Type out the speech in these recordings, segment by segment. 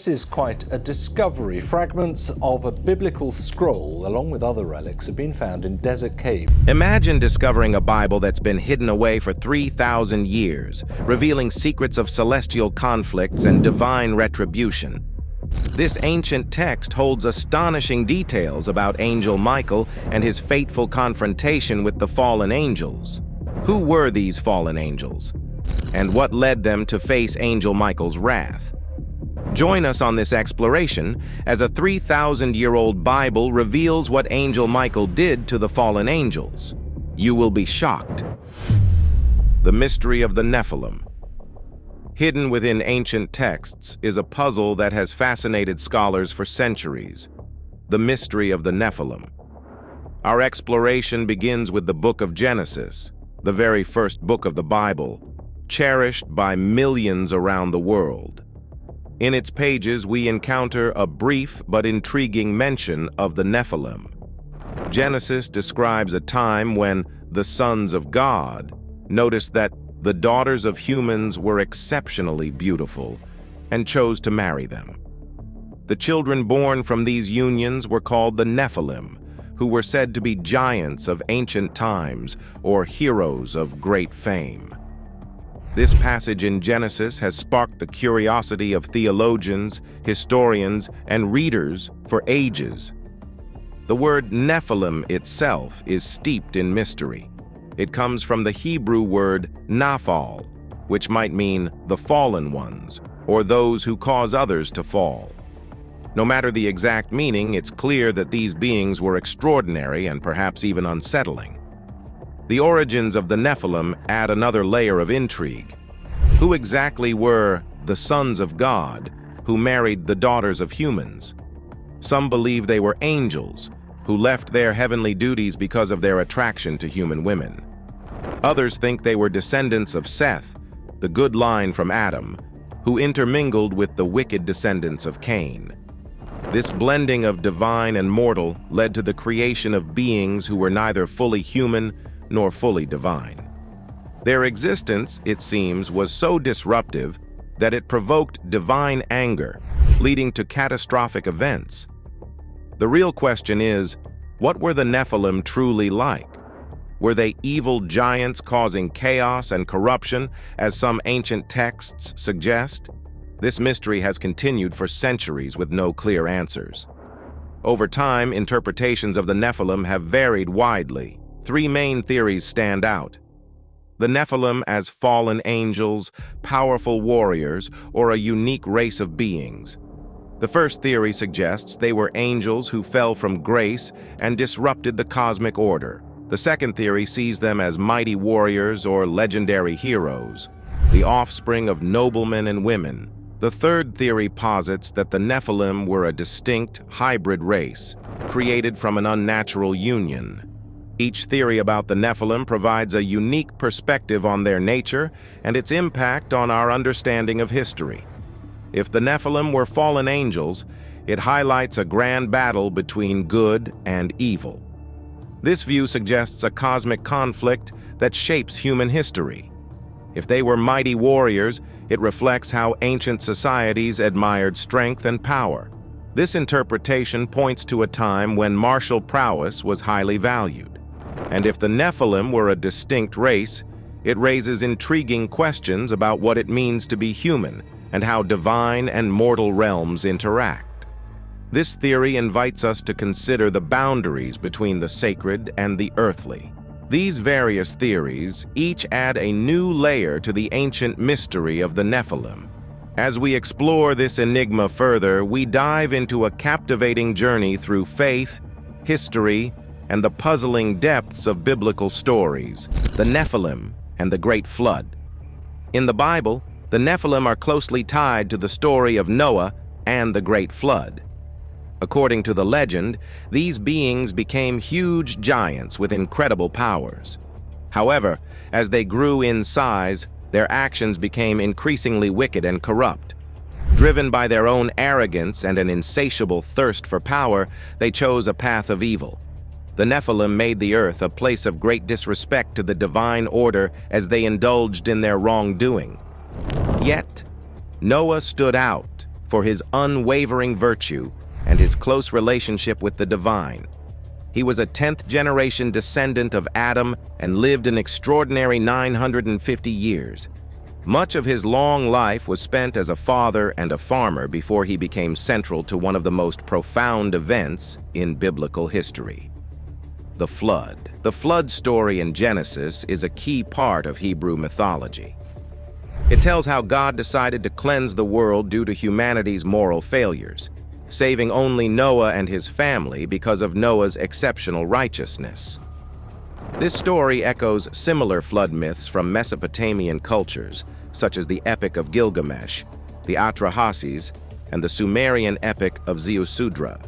this is quite a discovery. Fragments of a biblical scroll, along with other relics, have been found in desert caves. Imagine discovering a Bible that's been hidden away for 3,000 years, revealing secrets of celestial conflicts and divine retribution. This ancient text holds astonishing details about Angel Michael and his fateful confrontation with the fallen angels. Who were these fallen angels? And what led them to face Angel Michael's wrath? Join us on this exploration as a 3,000-year-old Bible reveals what Angel Michael did to the fallen angels. You will be shocked. The mystery of the Nephilim. Hidden within ancient texts is a puzzle that has fascinated scholars for centuries. The mystery of the Nephilim. Our exploration begins with the book of Genesis, the very first book of the Bible, cherished by millions around the world. In its pages, we encounter a brief but intriguing mention of the Nephilim. Genesis describes a time when the sons of God noticed that the daughters of humans were exceptionally beautiful and chose to marry them. The children born from these unions were called the Nephilim, who were said to be giants of ancient times or heroes of great fame. This passage in Genesis has sparked the curiosity of theologians, historians, and readers for ages. The word Nephilim itself is steeped in mystery. It comes from the Hebrew word naphal, which might mean the fallen ones, or those who cause others to fall. No matter the exact meaning, it's clear that these beings were extraordinary and perhaps even unsettling. The origins of the Nephilim add another layer of intrigue. Who exactly were the sons of God who married the daughters of humans? Some believe they were angels who left their heavenly duties because of their attraction to human women. Others think they were descendants of Seth, the good line from Adam, who intermingled with the wicked descendants of Cain. This blending of divine and mortal led to the creation of beings who were neither fully human nor fully divine. Their existence, it seems, was so disruptive that it provoked divine anger, leading to catastrophic events. The real question is, what were the Nephilim truly like? Were they evil giants causing chaos and corruption, as some ancient texts suggest? This mystery has continued for centuries with no clear answers. Over time, interpretations of the Nephilim have varied widely. Three main theories stand out. The Nephilim as fallen angels, powerful warriors, or a unique race of beings. The first theory suggests they were angels who fell from grace and disrupted the cosmic order. The second theory sees them as mighty warriors or legendary heroes, the offspring of noblemen and women. The third theory posits that the Nephilim were a distinct hybrid race, created from an unnatural union. Each theory about the Nephilim provides a unique perspective on their nature and its impact on our understanding of history. If the Nephilim were fallen angels, it highlights a grand battle between good and evil. This view suggests a cosmic conflict that shapes human history. If they were mighty warriors, it reflects how ancient societies admired strength and power. This interpretation points to a time when martial prowess was highly valued. And if the Nephilim were a distinct race, it raises intriguing questions about what it means to be human and how divine and mortal realms interact. This theory invites us to consider the boundaries between the sacred and the earthly. These various theories each add a new layer to the ancient mystery of the Nephilim. As we explore this enigma further, we dive into a captivating journey through faith, history, and the puzzling depths of biblical stories, the Nephilim and the Great Flood. In the Bible, the Nephilim are closely tied to the story of Noah and the Great Flood. According to the legend, these beings became huge giants with incredible powers. However, as they grew in size, their actions became increasingly wicked and corrupt. Driven by their own arrogance and an insatiable thirst for power, they chose a path of evil. The Nephilim made the earth a place of great disrespect to the divine order as they indulged in their wrongdoing. Yet, Noah stood out, for his unwavering virtue and his close relationship with the divine. He was a 10th-generation descendant of Adam and lived an extraordinary 950 years. Much of his long life was spent as a father and a farmer before he became central to one of the most profound events in biblical history: the flood. The flood story in Genesis is a key part of Hebrew mythology. It tells how God decided to cleanse the world due to humanity's moral failures, saving only Noah and his family because of Noah's exceptional righteousness. This story echoes similar flood myths from Mesopotamian cultures, such as the Epic of Gilgamesh, the Atrahasis, and the Sumerian epic of Ziusudra.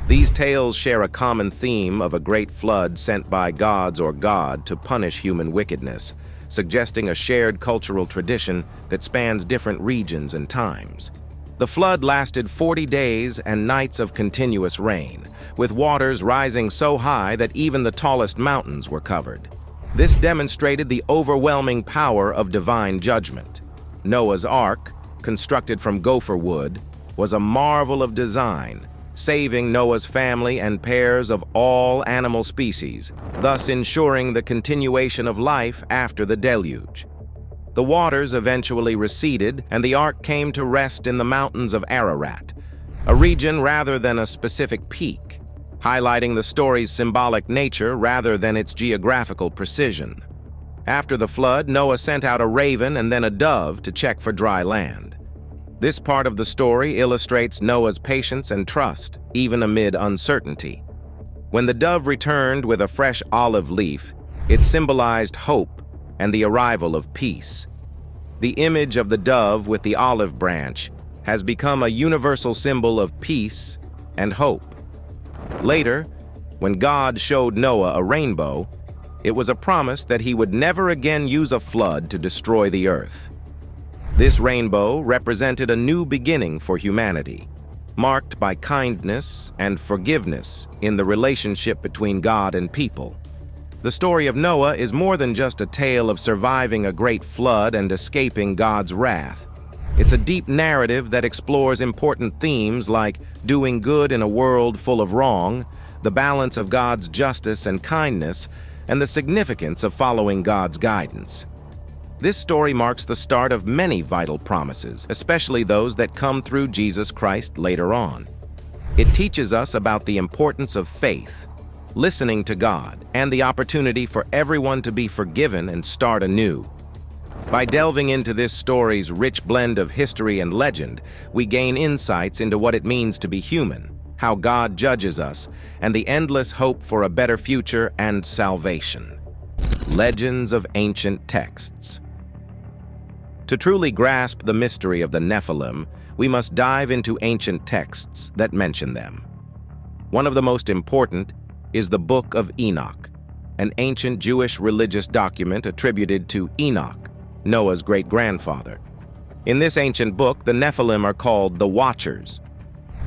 These tales share a common theme of a great flood sent by gods or God to punish human wickedness, suggesting a shared cultural tradition that spans different regions and times. The flood lasted 40 days and nights of continuous rain, with waters rising so high that even the tallest mountains were covered. This demonstrated the overwhelming power of divine judgment. Noah's Ark, constructed from gopher wood, was a marvel of design, saving Noah's family and pairs of all animal species, thus ensuring the continuation of life after the deluge. The waters eventually receded, and the ark came to rest in the mountains of Ararat, a region rather than a specific peak, highlighting the story's symbolic nature rather than its geographical precision. After the flood, Noah sent out a raven and then a dove to check for dry land. This part of the story illustrates Noah's patience and trust, even amid uncertainty. When the dove returned with a fresh olive leaf, it symbolized hope and the arrival of peace. The image of the dove with the olive branch has become a universal symbol of peace and hope. Later, when God showed Noah a rainbow, it was a promise that he would never again use a flood to destroy the earth. This rainbow represented a new beginning for humanity, marked by kindness and forgiveness in the relationship between God and people. The story of Noah is more than just a tale of surviving a great flood and escaping God's wrath. It's a deep narrative that explores important themes like doing good in a world full of wrong, the balance of God's justice and kindness, and the significance of following God's guidance. This story marks the start of many vital promises, especially those that come through Jesus Christ later on. It teaches us about the importance of faith, listening to God, and the opportunity for everyone to be forgiven and start anew. By delving into this story's rich blend of history and legend, we gain insights into what it means to be human, how God judges us, and the endless hope for a better future and salvation. Legends of ancient texts. To truly grasp the mystery of the Nephilim, we must dive into ancient texts that mention them. One of the most important is the Book of Enoch, an ancient Jewish religious document attributed to Enoch, Noah's great-grandfather. In this ancient book, the Nephilim are called the Watchers.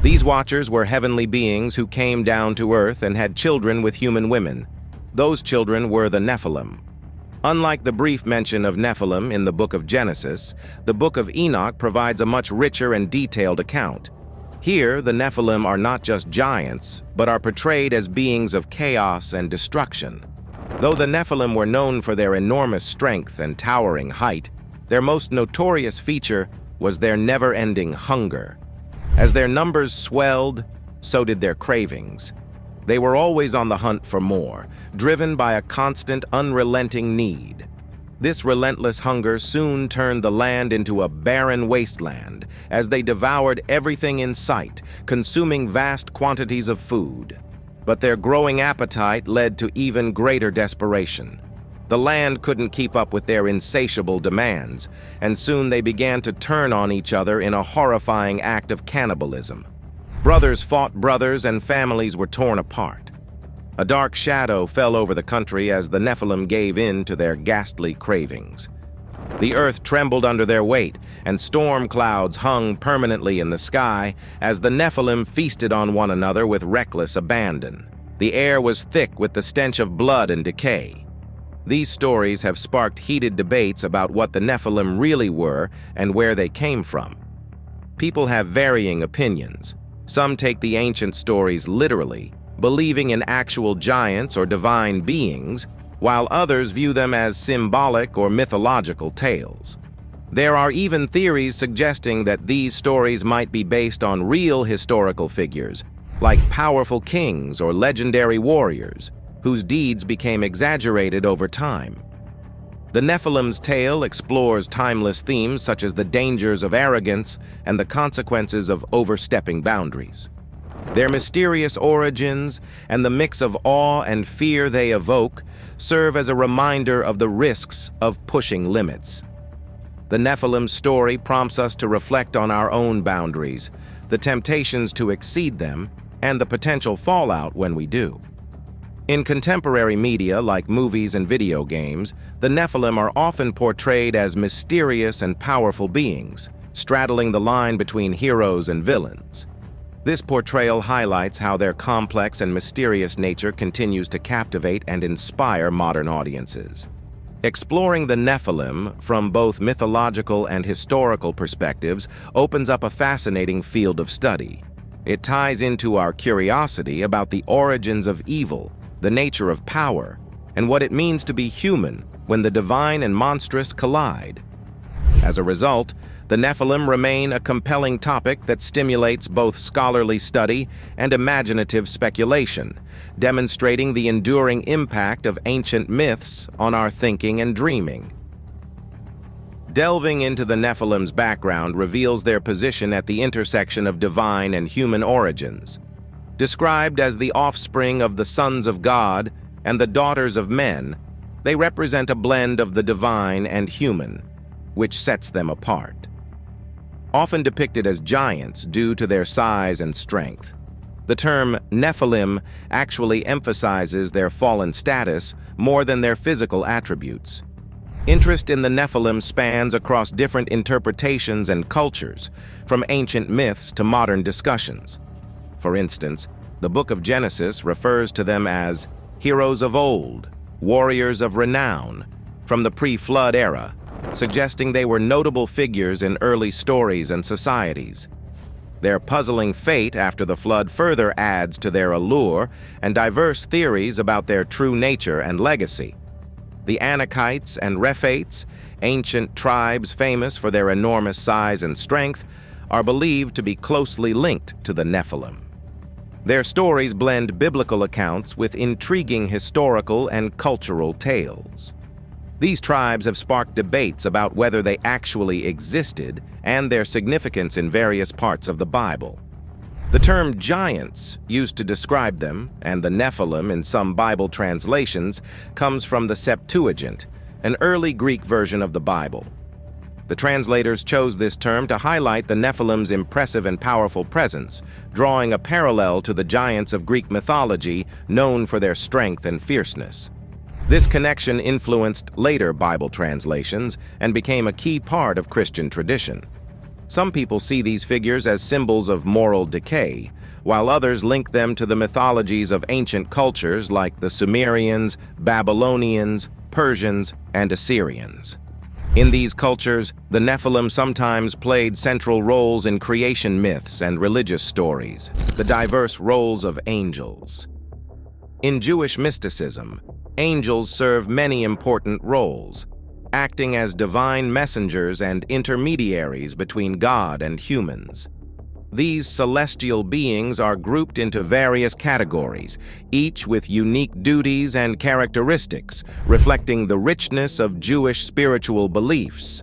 These Watchers were heavenly beings who came down to earth and had children with human women. Those children were the Nephilim. Unlike the brief mention of Nephilim in the book of Genesis, the Book of Enoch provides a much richer and detailed account. Here, the Nephilim are not just giants, but are portrayed as beings of chaos and destruction. Though the Nephilim were known for their enormous strength and towering height, their most notorious feature was their never-ending hunger. As their numbers swelled, so did their cravings. They were always on the hunt for more, driven by a constant, unrelenting need. This relentless hunger soon turned the land into a barren wasteland as they devoured everything in sight, consuming vast quantities of food. But their growing appetite led to even greater desperation. The land couldn't keep up with their insatiable demands, and soon they began to turn on each other in a horrifying act of cannibalism. Brothers fought brothers and families were torn apart. A dark shadow fell over the country as the Nephilim gave in to their ghastly cravings. The earth trembled under their weight, and storm clouds hung permanently in the sky as the Nephilim feasted on one another with reckless abandon. The air was thick with the stench of blood and decay. These stories have sparked heated debates about what the Nephilim really were and where they came from. People have varying opinions. Some take the ancient stories literally, believing in actual giants or divine beings, while others view them as symbolic or mythological tales. There are even theories suggesting that these stories might be based on real historical figures, like powerful kings or legendary warriors, whose deeds became exaggerated over time. The Nephilim's tale explores timeless themes such as the dangers of arrogance and the consequences of overstepping boundaries. Their mysterious origins and the mix of awe and fear they evoke serve as a reminder of the risks of pushing limits. The Nephilim's story prompts us to reflect on our own boundaries, the temptations to exceed them, and the potential fallout when we do. In contemporary media like movies and video games, the Nephilim are often portrayed as mysterious and powerful beings, straddling the line between heroes and villains. This portrayal highlights how their complex and mysterious nature continues to captivate and inspire modern audiences. Exploring the Nephilim from both mythological and historical perspectives opens up a fascinating field of study. It ties into our curiosity about the origins of evil, the nature of power, and what it means to be human when the divine and monstrous collide. As a result, the Nephilim remain a compelling topic that stimulates both scholarly study and imaginative speculation, demonstrating the enduring impact of ancient myths on our thinking and dreaming. Delving into the Nephilim's background reveals their position at the intersection of divine and human origins. Described as the offspring of the sons of God and the daughters of men, they represent a blend of the divine and human, which sets them apart. Often depicted as giants due to their size and strength, the term Nephilim actually emphasizes their fallen status more than their physical attributes. Interest in the Nephilim spans across different interpretations and cultures, from ancient myths to modern discussions. For instance, the Book of Genesis refers to them as heroes of old, warriors of renown, from the pre-flood era, suggesting they were notable figures in early stories and societies. Their puzzling fate after the flood further adds to their allure and diverse theories about their true nature and legacy. The Anakites and Rephates, ancient tribes famous for their enormous size and strength, are believed to be closely linked to the Nephilim. Their stories blend biblical accounts with intriguing historical and cultural tales. These tribes have sparked debates about whether they actually existed and their significance in various parts of the Bible. The term giants, used to describe them, and the Nephilim in some Bible translations, comes from the Septuagint, an early Greek version of the Bible. The translators chose this term to highlight the Nephilim's impressive and powerful presence, drawing a parallel to the giants of Greek mythology known for their strength and fierceness. This connection influenced later Bible translations and became a key part of Christian tradition. Some people see these figures as symbols of moral decay, while others link them to the mythologies of ancient cultures like the Sumerians, Babylonians, Persians, and Assyrians. In these cultures, the Nephilim sometimes played central roles in creation myths and religious stories, the diverse roles of angels. In Jewish mysticism, angels serve many important roles, acting as divine messengers and intermediaries between God and humans. These celestial beings are grouped into various categories, each with unique duties and characteristics, reflecting the richness of Jewish spiritual beliefs.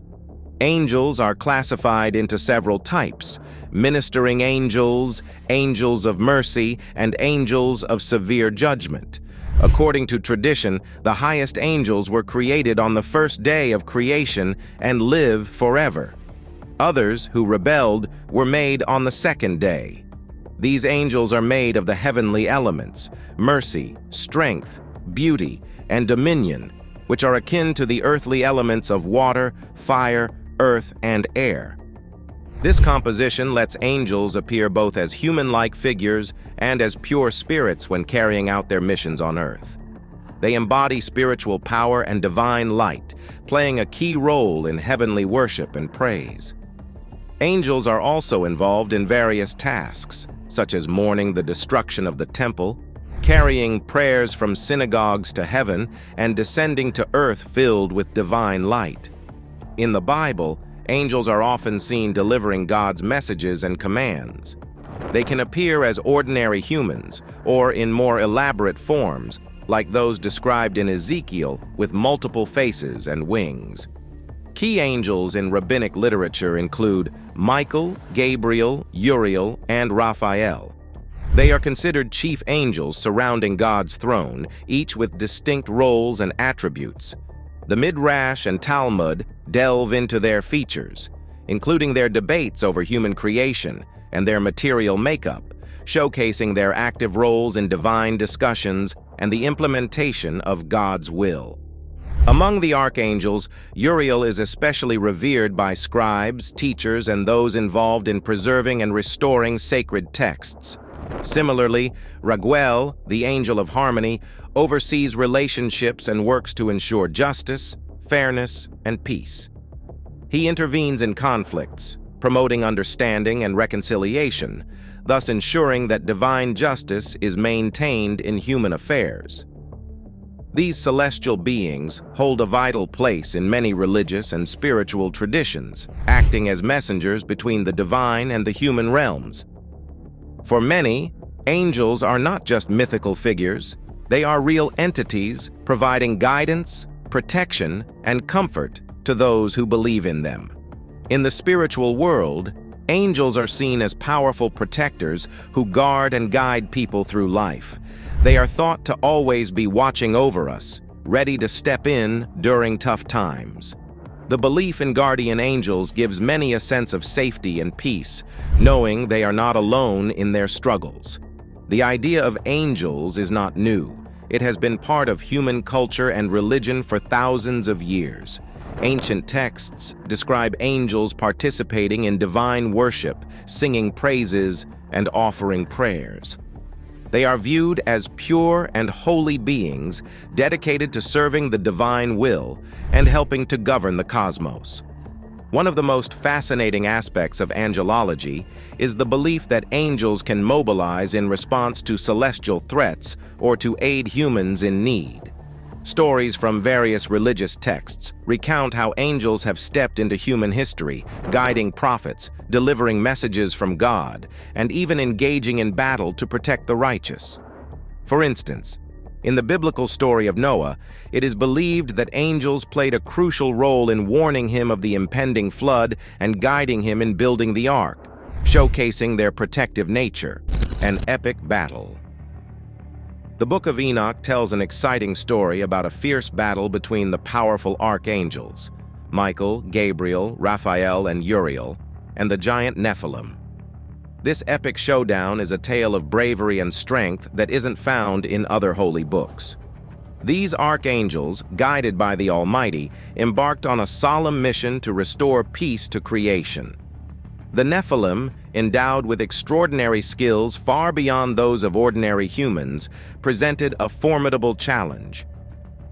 Angels are classified into several types: ministering angels, angels of mercy, and angels of severe judgment. According to tradition, the highest angels were created on the first day of creation and live forever. Others, who rebelled, were made on the second day. These angels are made of the heavenly elements: mercy, strength, beauty, and dominion, which are akin to the earthly elements of water, fire, earth, and air. This composition lets angels appear both as human-like figures and as pure spirits when carrying out their missions on earth. They embody spiritual power and divine light, playing a key role in heavenly worship and praise. Angels are also involved in various tasks, such as mourning the destruction of the temple, carrying prayers from synagogues to heaven, and descending to earth filled with divine light. In the Bible, angels are often seen delivering God's messages and commands. They can appear as ordinary humans or in more elaborate forms, like those described in Ezekiel with multiple faces and wings. Key angels in rabbinic literature include Michael, Gabriel, Uriel, and Raphael. They are considered chief angels surrounding God's throne, each with distinct roles and attributes. The Midrash and Talmud delve into their features, including their debates over human creation and their material makeup, showcasing their active roles in divine discussions and the implementation of God's will. Among the archangels, Uriel is especially revered by scribes, teachers, and those involved in preserving and restoring sacred texts. Similarly, Raguel, the angel of harmony, oversees relationships and works to ensure justice, fairness, and peace. He intervenes in conflicts, promoting understanding and reconciliation, thus ensuring that divine justice is maintained in human affairs. These celestial beings hold a vital place in many religious and spiritual traditions, acting as messengers between the divine and the human realms. For many, angels are not just mythical figures, they are real entities providing guidance, protection, and comfort to those who believe in them. In the spiritual world, angels are seen as powerful protectors who guard and guide people through life. They are thought to always be watching over us, ready to step in during tough times. The belief in guardian angels gives many a sense of safety and peace, knowing they are not alone in their struggles. The idea of angels is not new. It has been part of human culture and religion for thousands of years. Ancient texts describe angels participating in divine worship, singing praises, and offering prayers. They are viewed as pure and holy beings dedicated to serving the divine will and helping to govern the cosmos. One of the most fascinating aspects of angelology is the belief that angels can mobilize in response to celestial threats or to aid humans in need. Stories from various religious texts recount how angels have stepped into human history, guiding prophets, delivering messages from God, and even engaging in battle to protect the righteous. For instance, in the biblical story of Noah, it is believed that angels played a crucial role in warning him of the impending flood and guiding him in building the ark, showcasing their protective nature. An epic battle. The Book of Enoch tells an exciting story about a fierce battle between the powerful archangels, Michael, Gabriel, Raphael, and Uriel, and the giant Nephilim. This epic showdown is a tale of bravery and strength that isn't found in other holy books. These archangels, guided by the Almighty, embarked on a solemn mission to restore peace to creation. The Nephilim, endowed with extraordinary skills far beyond those of ordinary humans, presented a formidable challenge.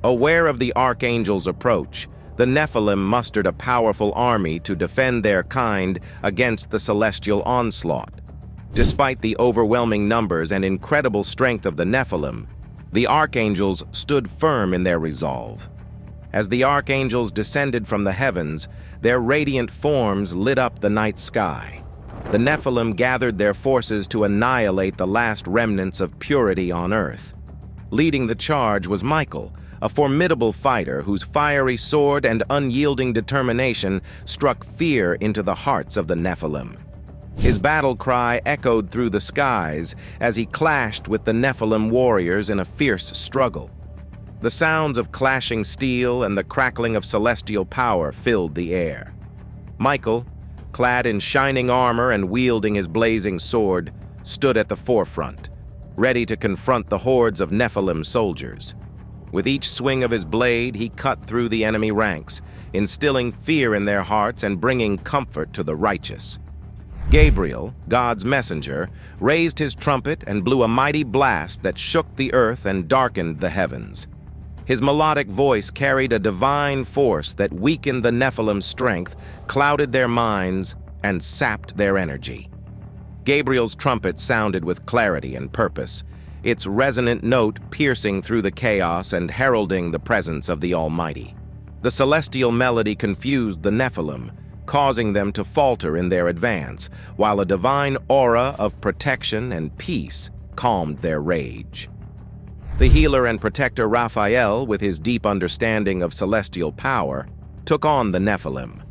Aware of the archangel's approach, the Nephilim mustered a powerful army to defend their kind against the celestial onslaught. Despite the overwhelming numbers and incredible strength of the Nephilim, the archangels stood firm in their resolve. As the archangels descended from the heavens, their radiant forms lit up the night sky. The Nephilim gathered their forces to annihilate the last remnants of purity on earth. Leading the charge was Michael, a formidable fighter whose fiery sword and unyielding determination struck fear into the hearts of the Nephilim. His battle cry echoed through the skies as he clashed with the Nephilim warriors in a fierce struggle. The sounds of clashing steel and the crackling of celestial power filled the air. Michael, clad in shining armor and wielding his blazing sword, stood at the forefront, ready to confront the hordes of Nephilim soldiers. With each swing of his blade, he cut through the enemy ranks, instilling fear in their hearts and bringing comfort to the righteous. Gabriel, God's messenger, raised his trumpet and blew a mighty blast that shook the earth and darkened the heavens. His melodic voice carried a divine force that weakened the Nephilim's strength, clouded their minds, and sapped their energy. Gabriel's trumpet sounded with clarity and purpose, its resonant note piercing through the chaos and heralding the presence of the Almighty. The celestial melody confused the Nephilim, causing them to falter in their advance, while a divine aura of protection and peace calmed their rage. The healer and protector Raphael, with his deep understanding of celestial power, took on the Nephilim.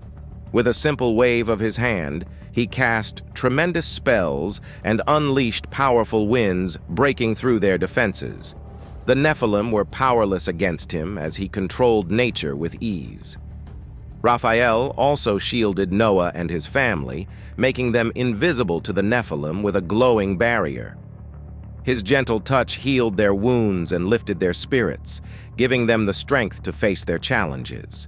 With a simple wave of his hand, he cast tremendous spells and unleashed powerful winds, breaking through their defenses. The Nephilim were powerless against him as he controlled nature with ease. Raphael also shielded Noah and his family, making them invisible to the Nephilim with a glowing barrier. His gentle touch healed their wounds and lifted their spirits, giving them the strength to face their challenges.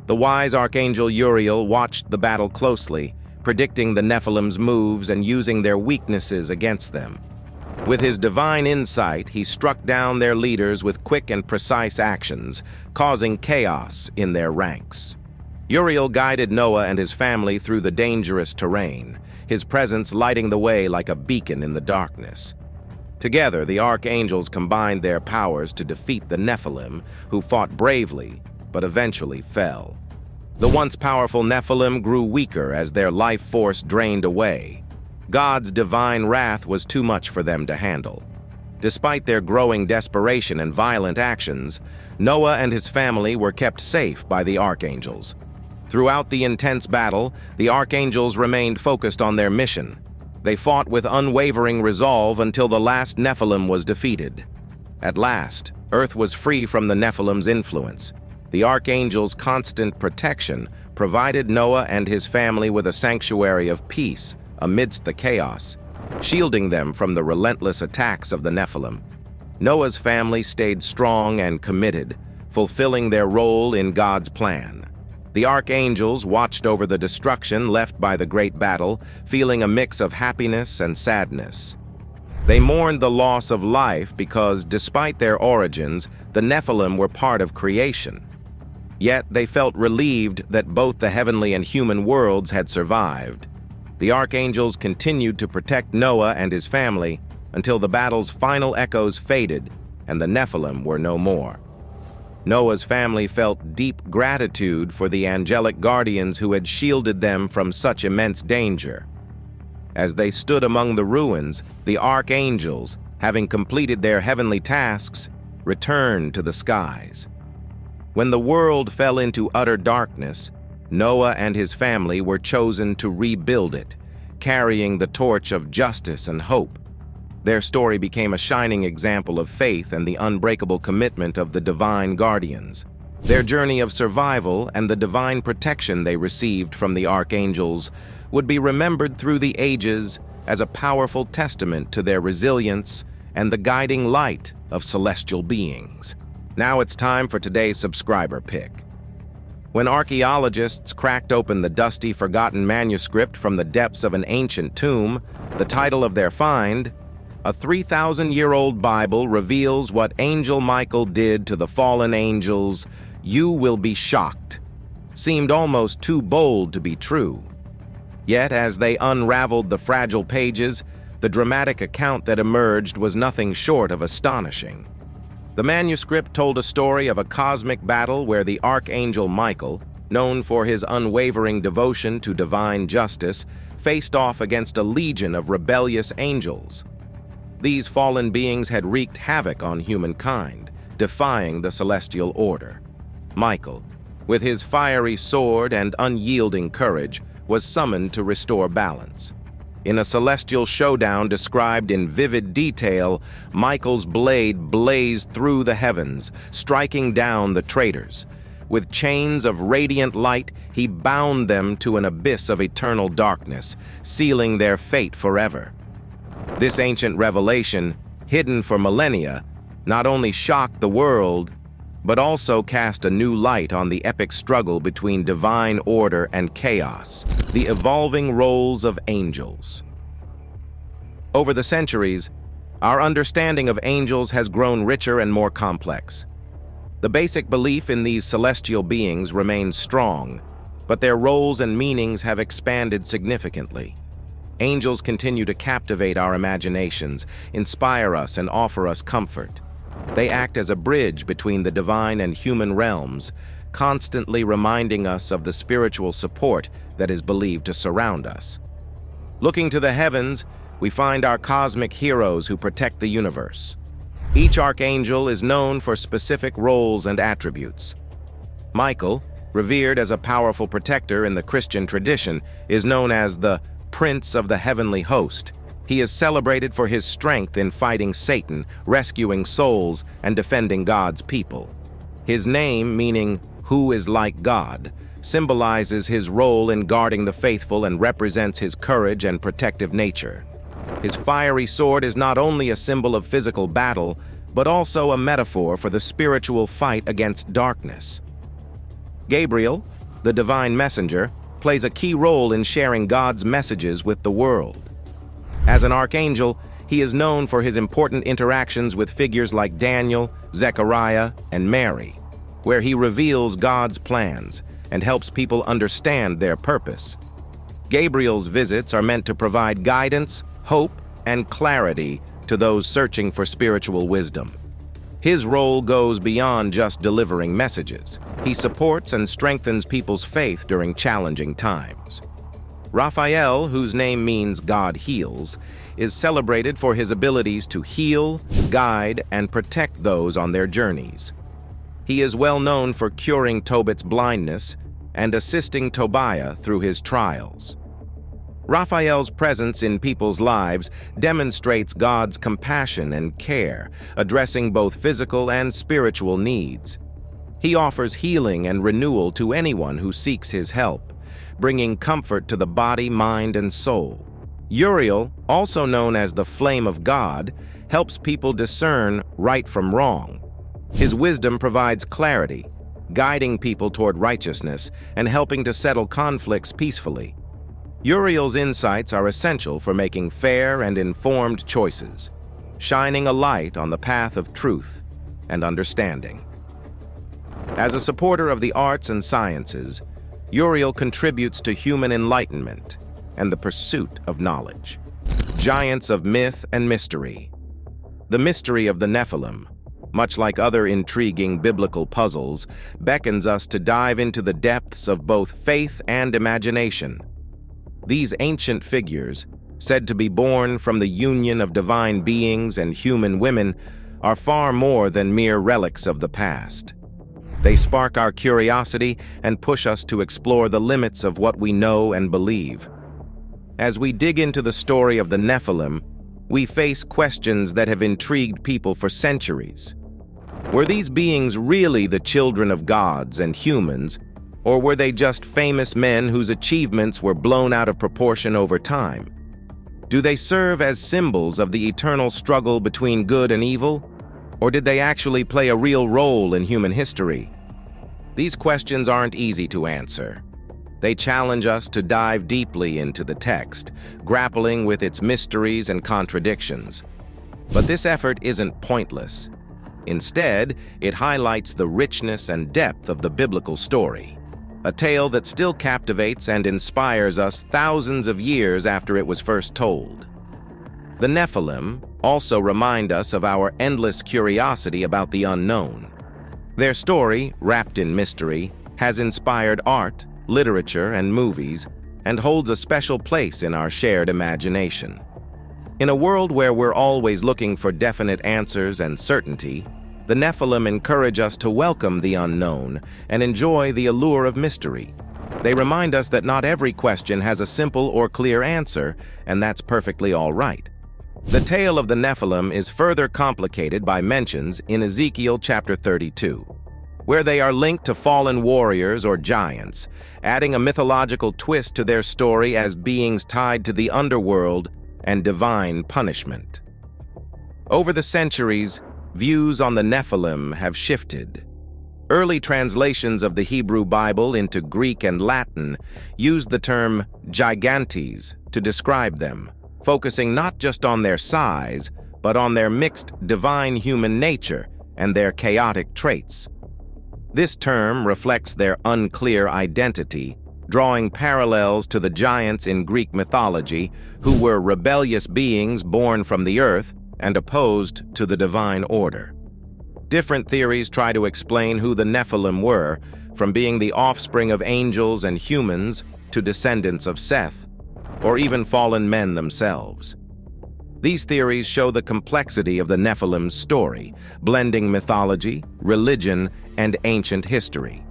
The wise archangel Uriel watched the battle closely, predicting the Nephilim's moves and using their weaknesses against them. With his divine insight, he struck down their leaders with quick and precise actions, causing chaos in their ranks. Uriel guided Noah and his family through the dangerous terrain, his presence lighting the way like a beacon in the darkness. Together, the archangels combined their powers to defeat the Nephilim, who fought bravely, but eventually fell. The once powerful Nephilim grew weaker as their life force drained away. God's divine wrath was too much for them to handle. Despite their growing desperation and violent actions, Noah and his family were kept safe by the archangels. Throughout the intense battle, the archangels remained focused on their mission. They fought with unwavering resolve until the last Nephilim was defeated. At last, Earth was free from the Nephilim's influence. The archangels' constant protection provided Noah and his family with a sanctuary of peace amidst the chaos, shielding them from the relentless attacks of the Nephilim. Noah's family stayed strong and committed, fulfilling their role in God's plan. The archangels watched over the destruction left by the great battle, feeling a mix of happiness and sadness. They mourned the loss of life because, despite their origins, the Nephilim were part of creation. Yet they felt relieved that both the heavenly and human worlds had survived. The archangels continued to protect Noah and his family until the battle's final echoes faded and the Nephilim were no more. Noah's family felt deep gratitude for the angelic guardians who had shielded them from such immense danger. As they stood among the ruins, the archangels, having completed their heavenly tasks, returned to the skies. When the world fell into utter darkness, Noah and his family were chosen to rebuild it, carrying the torch of justice and hope. Their story became a shining example of faith and the unbreakable commitment of the divine guardians. Their journey of survival and the divine protection they received from the archangels would be remembered through the ages as a powerful testament to their resilience and the guiding light of celestial beings. Now it's time for today's subscriber pick. When archaeologists cracked open the dusty, forgotten manuscript from the depths of an ancient tomb, the title of their find, a 3,000-year-old Bible, reveals what Angel Michael did to the fallen angels. You will be shocked. Seemed almost too bold to be true. Yet, as they unraveled the fragile pages, the dramatic account that emerged was nothing short of astonishing. The manuscript told a story of a cosmic battle where the Archangel Michael, known for his unwavering devotion to divine justice, faced off against a legion of rebellious angels. These fallen beings had wreaked havoc on humankind, defying the celestial order. Michael, with his fiery sword and unyielding courage, was summoned to restore balance. In a celestial showdown described in vivid detail, Michael's blade blazed through the heavens, striking down the traitors. With chains of radiant light, he bound them to an abyss of eternal darkness, sealing their fate forever. This ancient revelation, hidden for millennia, not only shocked the world, but also cast a new light on the epic struggle between divine order and chaos, the evolving roles of angels. Over the centuries, our understanding of angels has grown richer and more complex. The basic belief in these celestial beings remains strong, but their roles and meanings have expanded significantly. Angels continue to captivate our imaginations, inspire us, and offer us comfort. They act as a bridge between the divine and human realms, constantly reminding us of the spiritual support that is believed to surround us. Looking to the heavens, we find our cosmic heroes who protect the universe. Each archangel is known for specific roles and attributes. Michael, revered as a powerful protector in the Christian tradition, is known as the Prince of the Heavenly Host. He is celebrated for his strength in fighting Satan, rescuing souls, and defending God's people. His name, meaning "who is like God," symbolizes his role in guarding the faithful and represents his courage and protective nature. His fiery sword is not only a symbol of physical battle, but also a metaphor for the spiritual fight against darkness. Gabriel, the divine messenger, plays a key role in sharing God's messages with the world. As an archangel, he is known for his important interactions with figures like Daniel, Zechariah, and Mary, where he reveals God's plans and helps people understand their purpose. Gabriel's visits are meant to provide guidance, hope, and clarity to those searching for spiritual wisdom. His role goes beyond just delivering messages. He supports and strengthens people's faith during challenging times. Raphael, whose name means God heals, is celebrated for his abilities to heal, guide, and protect those on their journeys. He is well known for curing Tobit's blindness and assisting Tobiah through his trials. Raphael's presence in people's lives demonstrates God's compassion and care, addressing both physical and spiritual needs. He offers healing and renewal to anyone who seeks his help, bringing comfort to the body, mind, and soul. Uriel, also known as the Flame of God, helps people discern right from wrong. His wisdom provides clarity, guiding people toward righteousness and helping to settle conflicts peacefully. Uriel's insights are essential for making fair and informed choices, shining a light on the path of truth and understanding. As a supporter of the arts and sciences, Uriel contributes to human enlightenment and the pursuit of knowledge. Giants of myth and mystery. The mystery of the Nephilim, much like other intriguing biblical puzzles, beckons us to dive into the depths of both faith and imagination. These ancient figures, said to be born from the union of divine beings and human women, are far more than mere relics of the past. They spark our curiosity and push us to explore the limits of what we know and believe. As we dig into the story of the Nephilim, we face questions that have intrigued people for centuries. Were these beings really the children of gods and humans, or were they just famous men whose achievements were blown out of proportion over time? Do they serve as symbols of the eternal struggle between good and evil, or did they actually play a real role in human history? These questions aren't easy to answer. They challenge us to dive deeply into the text, grappling with its mysteries and contradictions. But this effort isn't pointless. Instead, it highlights the richness and depth of the biblical story, a tale that still captivates and inspires us thousands of years after it was first told. The Nephilim also remind us of our endless curiosity about the unknown. Their story, wrapped in mystery, has inspired art, literature, and movies, and holds a special place in our shared imagination. In a world where we're always looking for definite answers and certainty, the Nephilim encourage us to welcome the unknown and enjoy the allure of mystery. They remind us that not every question has a simple or clear answer, and that's perfectly all right. The tale of the Nephilim is further complicated by mentions in Ezekiel chapter 32, where they are linked to fallen warriors or giants, adding a mythological twist to their story as beings tied to the underworld and divine punishment. Over the centuries, views on the Nephilim have shifted. Early translations of the Hebrew Bible into Greek and Latin used the term gigantes to describe them, focusing not just on their size, but on their mixed divine human nature and their chaotic traits. This term reflects their unclear identity, drawing parallels to the giants in Greek mythology, who were rebellious beings born from the earth and opposed to the divine order. Different theories try to explain who the Nephilim were, from being the offspring of angels and humans to descendants of Seth, or even fallen men themselves. These theories show the complexity of the Nephilim's story, blending mythology, religion, and ancient history.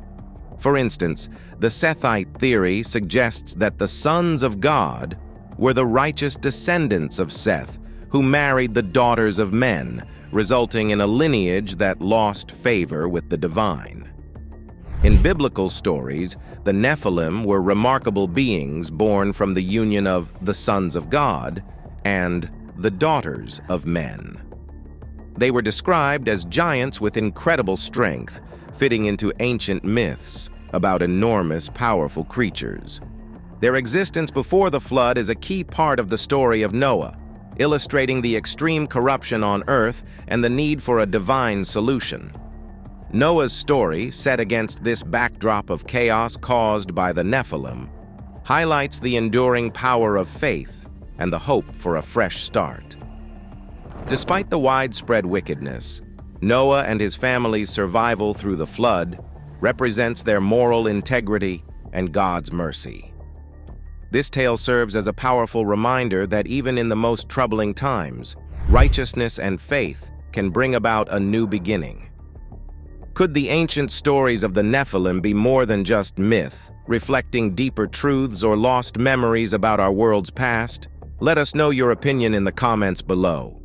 For instance, the Sethite theory suggests that the sons of God were the righteous descendants of Seth, who married the daughters of men, resulting in a lineage that lost favor with the divine. In biblical stories, the Nephilim were remarkable beings born from the union of the sons of God and the daughters of men. They were described as giants with incredible strength, fitting into ancient myths about enormous, powerful creatures. Their existence before the flood is a key part of the story of Noah, illustrating the extreme corruption on earth and the need for a divine solution. Noah's story, set against this backdrop of chaos caused by the Nephilim, highlights the enduring power of faith and the hope for a fresh start. Despite the widespread wickedness, Noah and his family's survival through the flood represents their moral integrity and God's mercy. This tale serves as a powerful reminder that even in the most troubling times, righteousness and faith can bring about a new beginning. Could the ancient stories of the Nephilim be more than just myth, reflecting deeper truths or lost memories about our world's past? Let us know your opinion in the comments below.